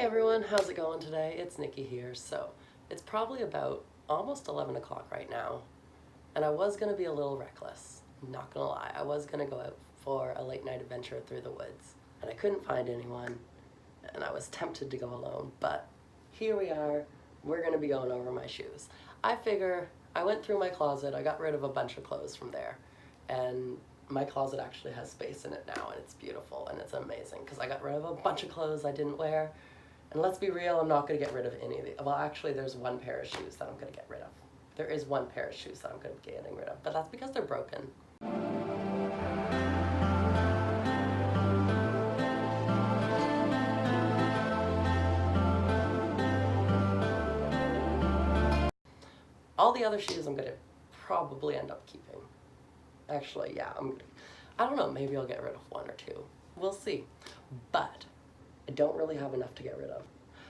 everyone, how's it going today? It's Nikki here. So it's probably about almost 11 o'clock right now, and I was going to be a little reckless, not gonna lie. I was going to go out for a late night adventure through the woods, and I couldn't find anyone, and I was tempted to go alone, but here we are. We're going to be going over my shoes. I figure I went through my closet, I got rid of a bunch of clothes from there, and my closet actually has space in it now, and it's beautiful and it's amazing because I got rid of a bunch of clothes I didn't wear. And let's be real, I'm not going to get rid of any of these. Well, actually, there's one pair of shoes that I'm going to get rid of. There is one pair of shoes that I'm going to be getting rid of, but that's because they're broken. All the other shoes I'm going to probably end up keeping. Actually, yeah, I don't know, maybe I'll get rid of one or two. We'll see. But I don't really have enough to get rid of.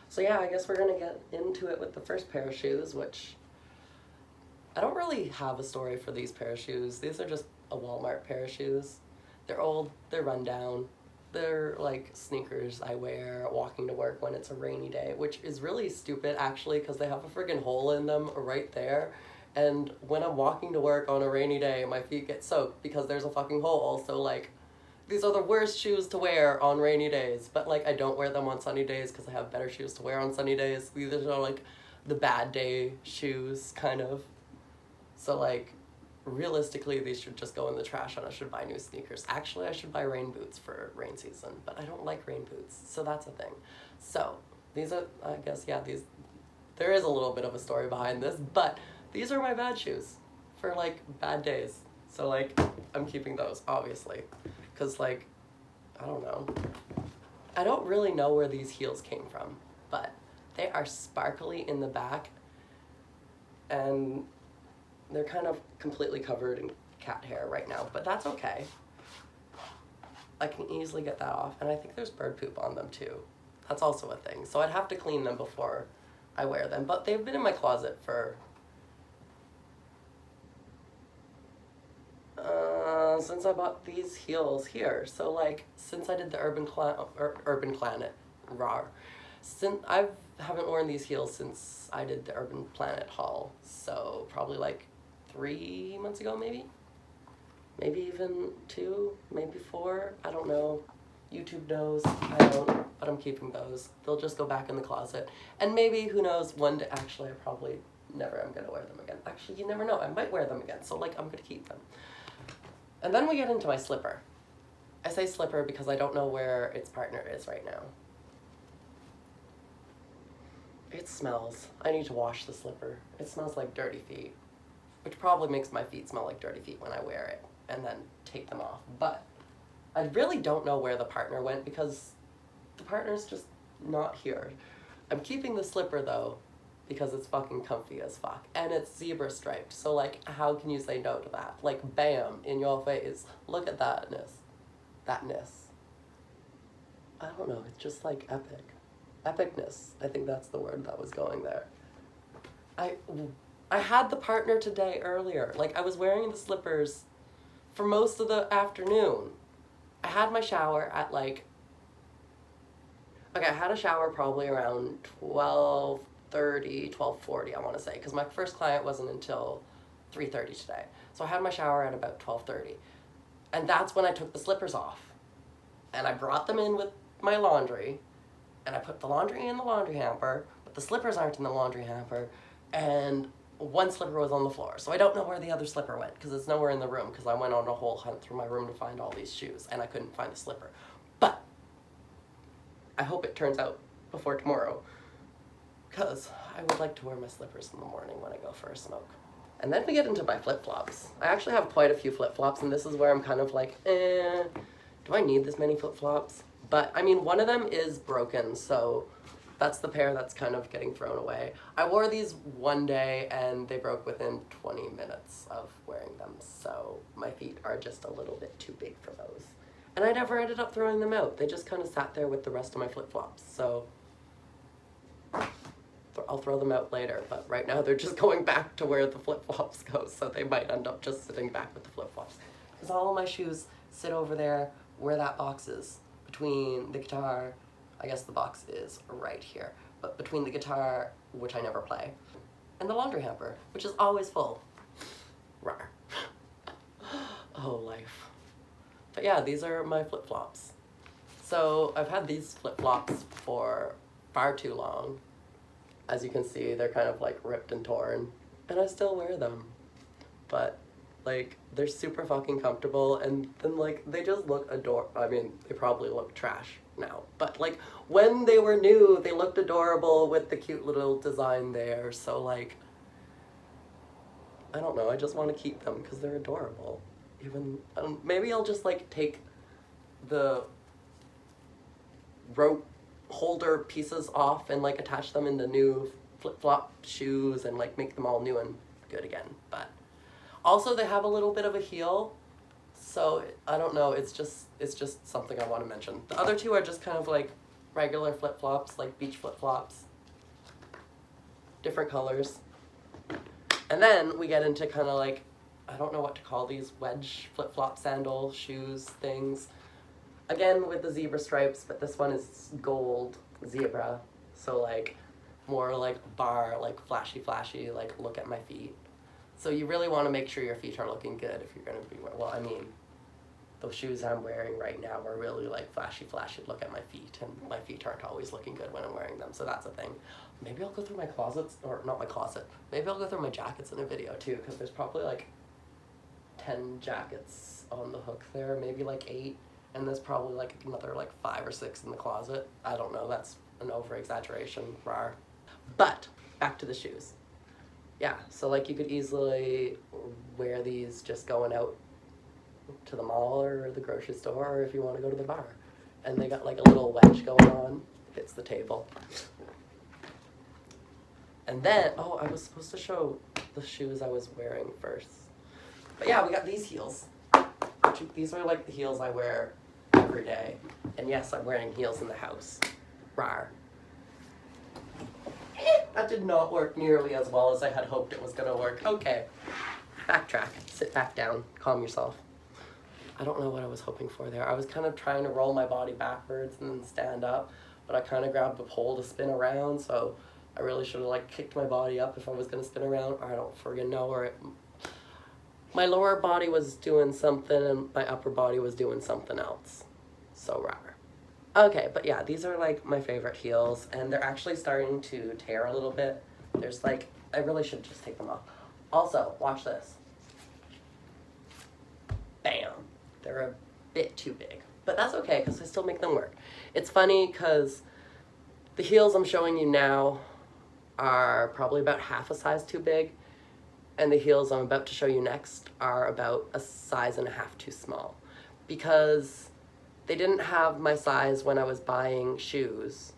So yeah, I guess we're gonna get into it with the first pair of shoes, which I don't really have a story for these pair of shoes. These are just a Walmart pair of shoes. They're old, they're run down. They're like sneakers I wear walking to work when it's a rainy day, which is really stupid actually because they have a friggin' hole in them right there. And when I'm walking to work on a rainy day, my feet get soaked because there's a fucking hole. So like, these are the worst shoes to wear on rainy days. But like, I don't wear them on sunny days because I have better shoes to wear on sunny days. These are like the bad day shoes, kind of. So like, realistically, these should just go in the trash and I should buy new sneakers. Actually, I should buy rain boots for rain season, but I don't like rain boots. So that's a thing. So these are, I guess, yeah, there is a little bit of a story behind this, but these are my bad shoes for like bad days. So like, I'm keeping those, obviously. Cause like, I don't know. I don't really know where these heels came from, but they are sparkly in the back and they're kind of completely covered in cat hair right now, but that's okay. I can easily get that off, and I think there's bird poop on them too. That's also a thing. So I'd have to clean them before I wear them, but they've been in my closet for since I bought these heels here. So like, since I did the Urban Planet, rawr. Since I haven't worn these heels since I did the Urban Planet haul. So probably like 3 months ago, maybe even 2, maybe 4. I don't know. YouTube knows. I don't, but I'm keeping those. They'll just go back in the closet. And maybe, who knows, one day, actually, I probably never am gonna wear them again. Actually, you never know. I might wear them again. So like, I'm gonna keep them. And then we get into my slipper. I say slipper because I don't know where its partner is right now. It smells. I need to wash the slipper. It smells like dirty feet, which probably makes my feet smell like dirty feet when I wear it and then take them off. But I really don't know where the partner went because the partner's just not here. I'm keeping the slipper though, because it's fucking comfy as fuck. And it's zebra striped, so like, how can you say no to that? Like, bam, in your face. Look at thatness. Thatness. I don't know, it's just like epic. Epicness, I think that's the word that was going there. I had the partner today earlier. Like, I was wearing the slippers for most of the afternoon. I had my shower at like, okay, I had a shower probably around 12:30, 12:40, I want to say, because my first client wasn't until 3:30 today. So I had my shower at about 12:30. And that's when I took the slippers off. And I brought them in with my laundry, and I put the laundry in the laundry hamper, but the slippers aren't in the laundry hamper, and one slipper was on the floor. So I don't know where the other slipper went, because it's nowhere in the room, because I went on a whole hunt through my room to find all these shoes, and I couldn't find the slipper. But I hope it turns out before tomorrow, because I would like to wear my slippers in the morning when I go for a smoke. And then we get into my flip-flops. I actually have quite a few flip-flops, and this is where I'm kind of like, do I need this many flip-flops? But, I mean, one of them is broken, so that's the pair that's kind of getting thrown away. I wore these one day, and they broke within 20 minutes of wearing them, so my feet are just a little bit too big for those. And I never ended up throwing them out. They just kind of sat there with the rest of my flip-flops, so I'll throw them out later, but right now they're just going back to where the flip-flops go, so they might end up just sitting back with the flip-flops. Because all of my shoes sit over there where that box is, between the guitar, I guess the box is right here. But between the guitar, which I never play, and the laundry hamper, which is always full. Rawr. Oh, life. But yeah, these are my flip-flops. So I've had these flip-flops for far too long. As you can see, they're kind of like ripped and torn, and I still wear them. But like, they're super fucking comfortable, and then like, they just look adorable. I mean, they probably look trash now, but like, when they were new, they looked adorable with the cute little design there, so like, I don't know, I just want to keep them because they're adorable. Even, maybe I'll just like take the rope holder pieces off and like attach them into new flip-flop shoes and like make them all new and good again. But also they have a little bit of a heel, so I don't know, it's just something I want to mention. The other two are just kind of like regular flip-flops, like beach flip-flops, different colors. And then we get into kind of like, I don't know what to call these, wedge flip-flop sandal shoes things. Again with the zebra stripes, but this one is gold zebra, so like more like bar, like flashy, like look at my feet. So you really want to make sure your feet are looking good if you're going to be wearing, well, I mean, those shoes I'm wearing right now are really like flashy, look at my feet, and my feet aren't always looking good when I'm wearing them, so that's a thing. Maybe I'll go through my closets, or not my closet, maybe I'll go through my jackets in a video too, because there's probably like 10 jackets on the hook there, maybe like 8, and there's probably like another like 5 or 6 in the closet. I don't know, that's an over-exaggeration, rawr. But, back to the shoes. Yeah, so like you could easily wear these just going out to the mall or the grocery store, or if you want to go to the bar. And they got like a little wedge going on, fits the table. And then, oh, I was supposed to show the shoes I was wearing first. But yeah, we got these heels. These are like the heels I wear every day. And yes, I'm wearing heels in the house. Rawr. That did not work nearly as well as I had hoped it was gonna work. Okay, backtrack, sit back down, calm yourself. I don't know what I was hoping for there. I was kind of trying to roll my body backwards and then stand up, but I kind of grabbed the pole to spin around, so I really should have like kicked my body up if I was gonna spin around. I don't friggin' know where it... My lower body was doing something and my upper body was doing something else. So rawr. Okay, but yeah, these are like my favorite heels, and they're actually starting to tear a little bit. There's like, I really should just take them off. Also, watch this. Bam. They're a bit too big, but that's okay because I still make them work. It's funny because the heels I'm showing you now are probably about half a size too big, and the heels I'm about to show you next are about a size and a half too small, because they didn't have my size when I was buying shoes.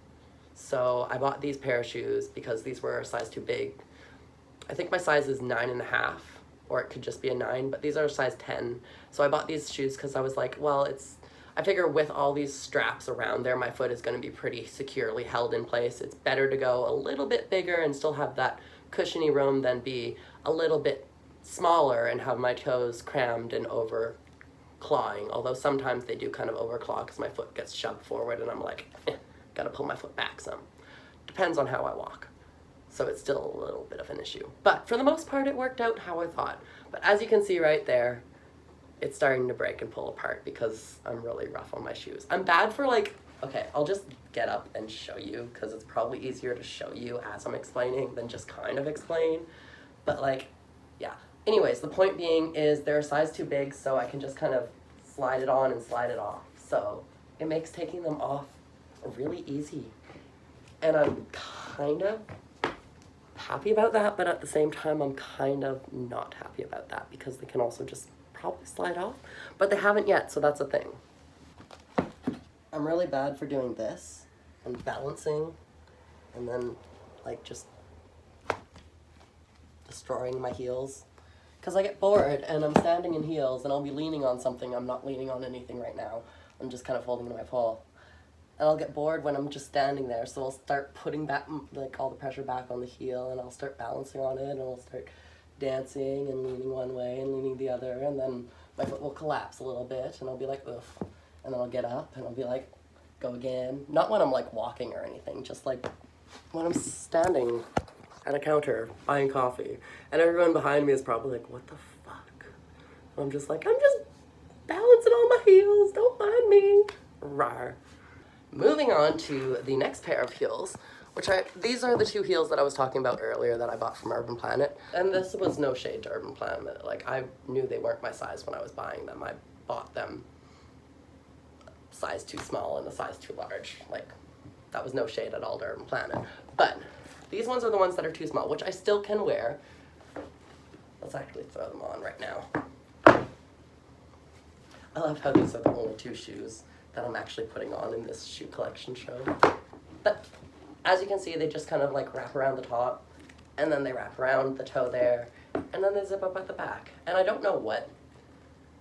So I bought these pair of shoes because these were a size too big. I think my size is 9.5, or it could just be a 9, but these are a size 10. So I bought these shoes because I was like, well, I figure with all these straps around there, my foot is going to be pretty securely held in place. It's better to go a little bit bigger and still have that cushiony room than be a little bit smaller and have my toes crammed and over clawing, although sometimes they do kind of overclaw because my foot gets shoved forward and I'm like, gotta pull my foot back some. Depends on how I walk. So it's still a little bit of an issue. But for the most part, it worked out how I thought. But as you can see right there, it's starting to break and pull apart because I'm really rough on my shoes. I'm bad for like, okay, I'll just get up and show you because it's probably easier to show you as I'm explaining than just kind of explain. But like, yeah. Anyways, the point being is they're a size too big, so I can just kind of slide it on and slide it off. So it makes taking them off really easy. And I'm kind of happy about that, but at the same time, I'm kind of not happy about that because they can also just probably slide off, but they haven't yet, so that's a thing. I'm really bad for doing this and balancing and then like just destroying my heels. Because I get bored and I'm standing in heels and I'll be leaning on something. I'm not leaning on anything right now. I'm just kind of holding to my pole. And I'll get bored when I'm just standing there. So I'll start putting back like all the pressure back on the heel and I'll start balancing on it and I'll start dancing and leaning one way and leaning the other. And then my foot will collapse a little bit and I'll be like, ugh. And then I'll get up and I'll be like, Go again. Not when I'm like walking or anything, just like when I'm standing at a counter buying coffee. And everyone behind me is probably like, what the fuck? And I'm just like, I'm just balancing on my heels, don't mind me. Rawr. Moving on to the next pair of heels, these are the two heels that I was talking about earlier that I bought from Urban Planet. And this was no shade to Urban Planet. Like, I knew they weren't my size when I was buying them. I bought them size too small and a size too large. Like, that was no shade at all to Urban Planet. But these ones are the ones that are too small, which I still can wear. Let's actually throw them on right now. I love how these are the only two shoes that I'm actually putting on in this shoe collection show. But as you can see, they just kind of like wrap around the top, and then they wrap around the toe there, and then they zip up at the back. And I don't know what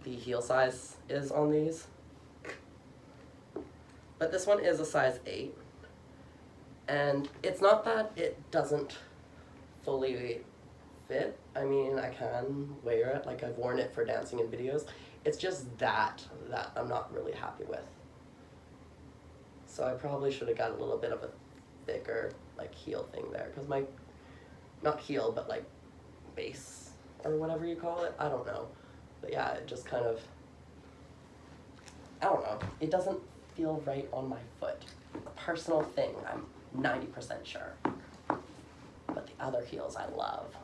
the heel size is on these, but this one is a size 8. And it's not that it doesn't fully fit. I mean, I can wear it, like I've worn it for dancing in videos. It's just that I'm not really happy with. So I probably should have got a little bit of a thicker like heel thing there, because my, not heel, but like base or whatever you call it, I don't know. But yeah, it just kind of, I don't know, it doesn't feel right on my foot. A personal thing, I'm 90% sure. But the other heels I love.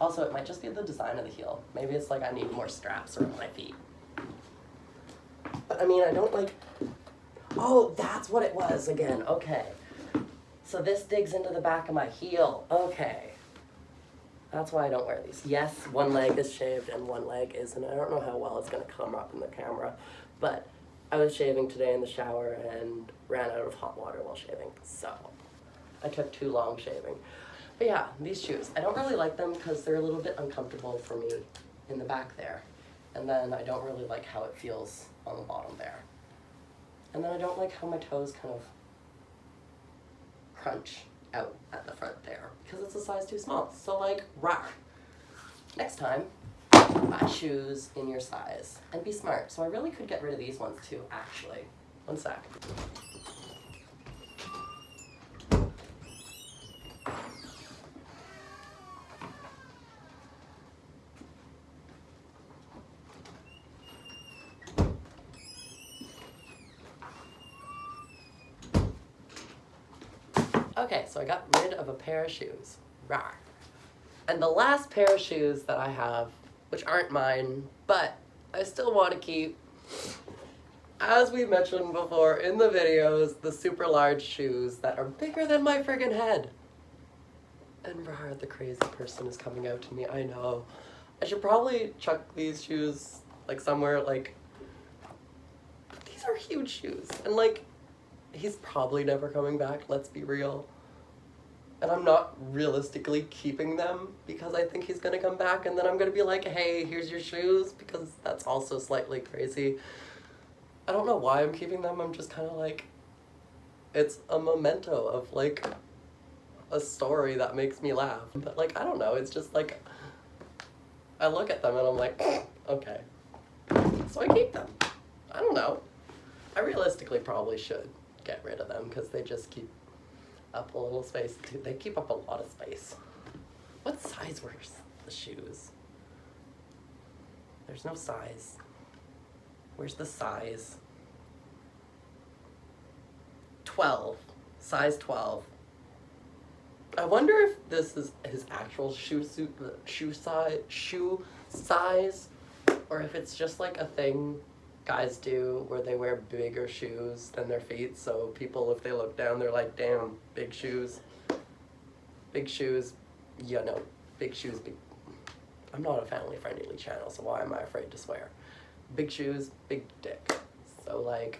Also, it might just be the design of the heel. Maybe it's like I need more straps around my feet. But I mean, I don't like, oh, that's what it was again, okay. So this digs into the back of my heel, okay. That's why I don't wear these. Yes, one leg is shaved and one leg isn't. I don't know how well it's gonna come up in the camera, but I was shaving today in the shower and ran out of hot water while shaving, so I took too long shaving. But yeah, these shoes, I don't really like them because they're a little bit uncomfortable for me in the back there. And then I don't really like how it feels on the bottom there. And then I don't like how my toes kind of crunch out at the front there because it's a size too small. So like, rah. Next time, buy shoes in your size and be smart. So I really could get rid of these ones too, actually. One sec. Okay, so I got rid of a pair of shoes. Rawr. And the last pair of shoes that I have, which aren't mine, but I still want to keep, as we mentioned before in the videos, the super large shoes that are bigger than my friggin' head. And rawr, the crazy person is coming out to me, I know. I should probably chuck these shoes, like, somewhere, like, these are huge shoes. And, like, he's probably never coming back, let's be real. And I'm not realistically keeping them because I think he's gonna come back and then I'm gonna be like, hey, here's your shoes, because that's also slightly crazy. I don't know why I'm keeping them, I'm just kind of like, it's a memento of like a story that makes me laugh. But like, I don't know, it's just like, I look at them and I'm like, okay. So I keep them. I don't know. I realistically probably should get rid of them because they just keep up a little space. Dude, they keep up a lot of space. What size were the shoes? There's no size. Where's the size? 12. Size 12. I wonder if this is his actual shoe size, or if it's just like a thing guys do where they wear bigger shoes than their feet, so people, if they look down, they're like, damn, big shoes. Big shoes, you know, big shoes. I'm not a family-friendly channel, so why am I afraid to swear? Big shoes, big dick. So, like,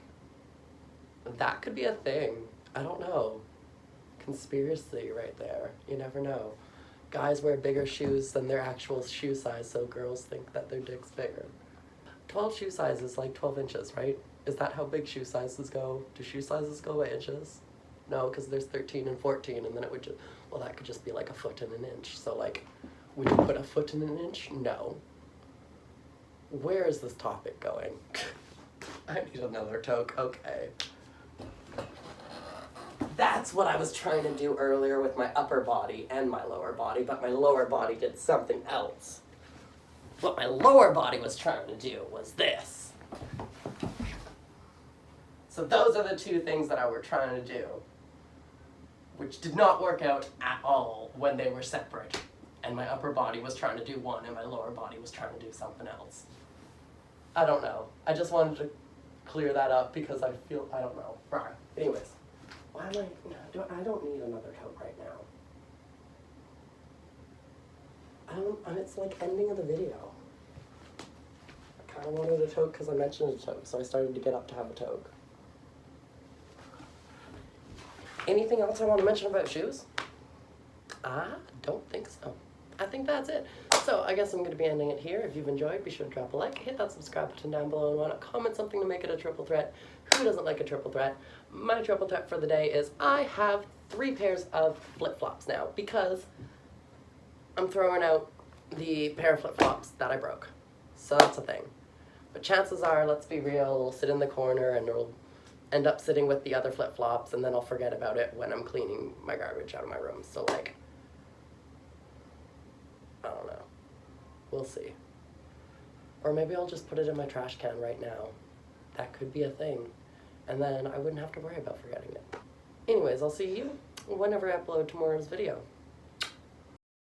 that could be a thing. I don't know. Conspiracy right there. You never know. Guys wear bigger shoes than their actual shoe size, so girls think that their dick's bigger. 12 shoe size is like 12 inches, right? Is that how big shoe sizes go? Do shoe sizes go by inches? No, because there's 13 and 14, and then it would just, well, that could just be like a foot and an inch. So, like, would you put a foot in an inch? No. Where is this topic going? I need another toke, okay. That's what I was trying to do earlier with my upper body and my lower body, but my lower body did something else. What my lower body was trying to do was this. So those are the two things that I were trying to do, which did not work out at all when they were separate. And my upper body was trying to do one and my lower body was trying to do something else. I don't know. I just wanted to clear that up because I feel, I don't know. Right. Anyways, why am I don't need another tote right now. It's like ending of the video. I kind of wanted a tote because I mentioned a tote, so I started to get up to have a tote. Anything else I want to mention about shoes? I don't think so. I think that's it. So I guess I'm going to be ending it here. If you've enjoyed, be sure to drop a like, hit that subscribe button down below, and why not comment something to make it a triple threat. Who doesn't like a triple threat? My triple threat for the day is I have 3 pairs of flip-flops now because I'm throwing out the pair of flip-flops that I broke. So that's a thing. But chances are, let's be real, it'll sit in the corner and it'll end up sitting with the other flip-flops, and then I'll forget about it when I'm cleaning my garbage out of my room. So like, I don't know. We'll see. Or maybe I'll just put it in my trash can right now. That could be a thing. And then I wouldn't have to worry about forgetting it. Anyways, I'll see you whenever I upload tomorrow's video.